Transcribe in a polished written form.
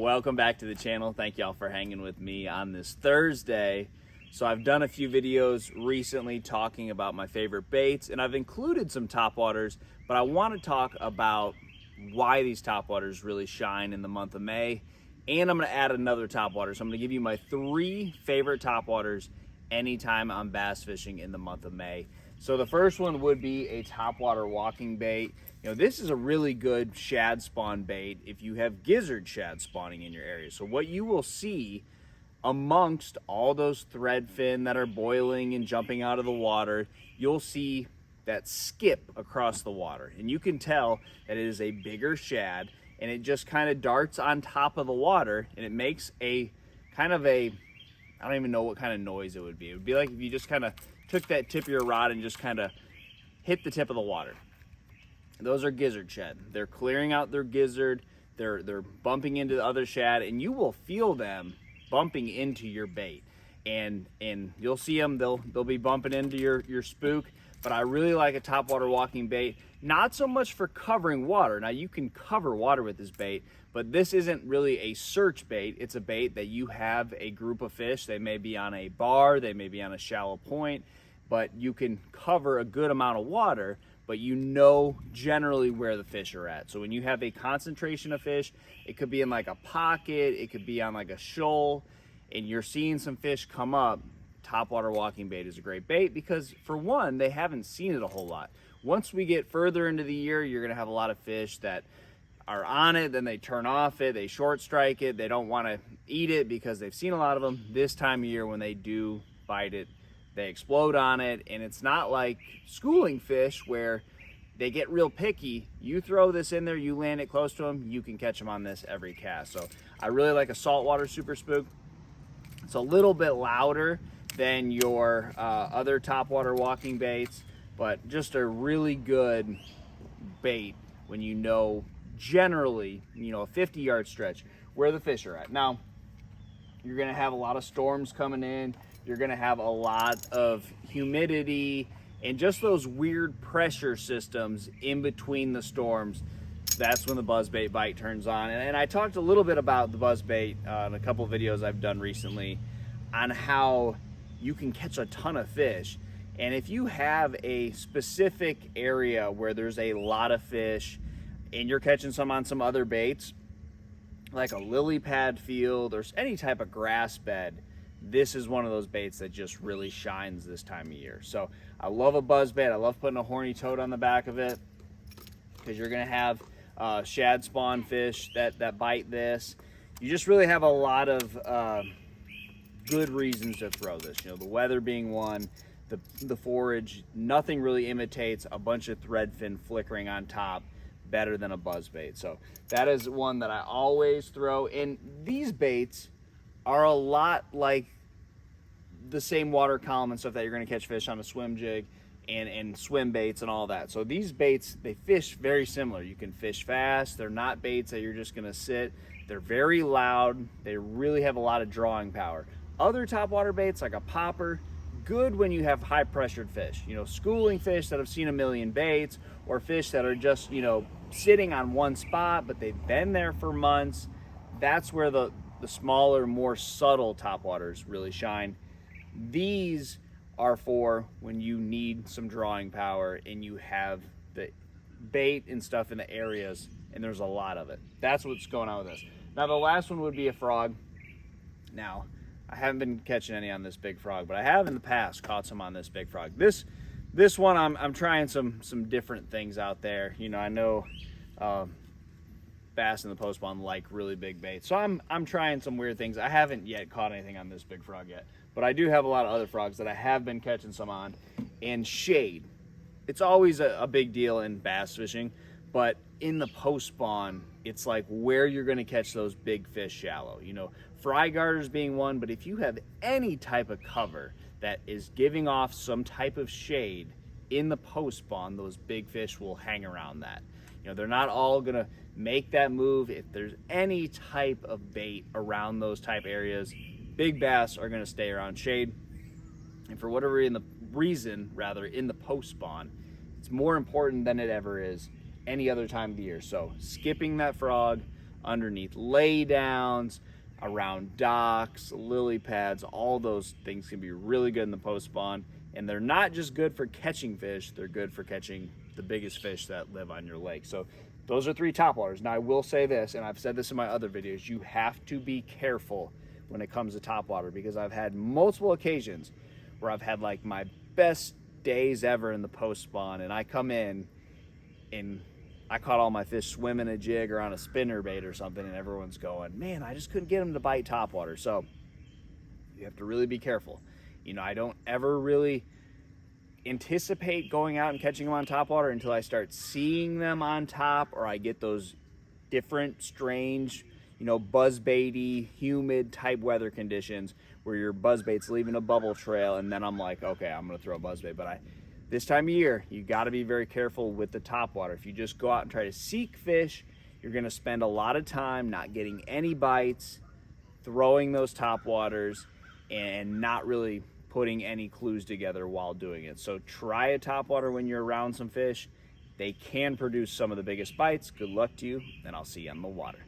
Welcome back to the channel. Thank y'all for hanging with me on this Thursday. So I've done a few videos recently talking about my favorite baits, and I've included some topwaters, but I want to talk about why these topwaters really shine in the month of May. And I'm going to add another topwater. So I'm going to give you my 3 favorite topwaters anytime I'm bass fishing in the month of May. So the first one would be a topwater walking bait. You know, this is a really good shad spawn bait if you have gizzard shad spawning in your area. So what you will see amongst all those thread fin that are boiling and jumping out of the water, you'll see that skip across the water. And you can tell that it is a bigger shad, and it just kind of darts on top of the water, and it makes a kind of a, I don't even know what kind of noise it would be. It would be like if you just kind of took that tip of your rod and just kind of hit the tip of the water. Those are gizzard shad. They're clearing out their gizzard, they're bumping into the other shad, and you will feel them bumping into your bait. And you'll see them, they'll be bumping into your spook. But I really like a topwater walking bait, not so much for covering water. Now you can cover water with this bait, but this isn't really a search bait. It's a bait that you have a group of fish. They may be on a bar, they may be on a shallow point, but you can cover a good amount of water, but you know generally where the fish are at. So when you have a concentration of fish, it could be in like a pocket, it could be on like a shoal, and you're seeing some fish come up, topwater walking bait is a great bait because, for one, they haven't seen it a whole lot. Once we get further into the year, you're gonna have a lot of fish that are on it, then they turn off it, they short strike it, they don't wanna eat it because they've seen a lot of them. This time of year, when they do bite it, they explode on it, and it's not like schooling fish where they get real picky. You throw this in there, you land it close to them, you can catch them on this every cast. So I really like a saltwater super spook. It's a little bit louder than your other topwater walking baits, but just a really good bait when you know generally, you know, a 50-yard stretch where the fish are at. Now, you're gonna have a lot of storms coming in, you're gonna have a lot of humidity and just those weird pressure systems in between the storms. That's when the buzzbait bite turns on. And I talked a little bit about the buzzbait in a couple of videos I've done recently on how you can catch a ton of fish. And if you have a specific area where there's a lot of fish and you're catching some on some other baits, like a lily pad field or any type of grass bed, this is one of those baits that just really shines this time of year. So I love a buzzbait. I love putting a horny toad on the back of it because you're gonna have shad spawn fish that bite this. You just really have a lot of good reasons to throw this. You know, the weather being one, the forage, nothing really imitates a bunch of threadfin flickering on top better than a buzzbait. So that is one that I always throw. And these baits are a lot like the same water column and stuff that you're going to catch fish on a swim jig and swim baits and all that. So these baits, they fish very similar. You can fish fast. They're not baits that you're just going to sit. They're very loud. They really have a lot of drawing power. Other topwater baits like a popper, good when you have high pressured fish, you know, schooling fish that have seen a million baits, or fish that are just, you know, sitting on one spot but they've been there for months. That's where the smaller, more subtle topwaters really shine. These are for when you need some drawing power and you have the bait and stuff in the areas and there's a lot of it. That's what's going on with this. Now the last one would be a frog. Now, I haven't been catching any on this big frog, but I have in the past caught some on this big frog. This one, I'm trying some different things out there. You know, I know bass in the post spawn like really big baits, so I'm trying some weird things. I haven't yet caught anything on this big frog yet, but I do have a lot of other frogs that I have been catching some on. And shade, it's always a big deal in bass fishing, but in the post spawn, it's like where you're going to catch those big fish shallow. You know, fry garters being one, but if you have any type of cover that is giving off some type of shade in the post spawn, those big fish will hang around that. You know, they're not all gonna make that move. If there's any type of bait around those type areas, big bass are gonna stay around shade. And for whatever reason, in the post spawn, it's more important than it ever is any other time of the year. So skipping that frog, underneath lay downs, around docks, lily pads. All those things can be really good in the post spawn. And they're not just good for catching fish, they're good for catching the biggest fish that live on your lake. So those are 3 topwaters. Now I will say this, and I've said this in my other videos, you have to be careful when it comes to topwater, because I've had multiple occasions where I've had like my best days ever in the post spawn, and I come in and I caught all my fish swimming a jig or on a spinner bait or something, and everyone's going, man, I just couldn't get them to bite topwater. So you have to really be careful. You know, I don't ever really anticipate going out and catching them on topwater until I start seeing them on top, or I get those different strange, you know, buzzbaity, humid type weather conditions where your buzzbait's leaving a bubble trail, and then I'm like, okay, I'm gonna throw a buzzbait. But this time of year, you gotta be very careful with the topwater. If you just go out and try to seek fish, you're gonna spend a lot of time not getting any bites, throwing those topwaters, and not really putting any clues together while doing it. So try a topwater when you're around some fish. They can produce some of the biggest bites. Good luck to you, and I'll see you on the water.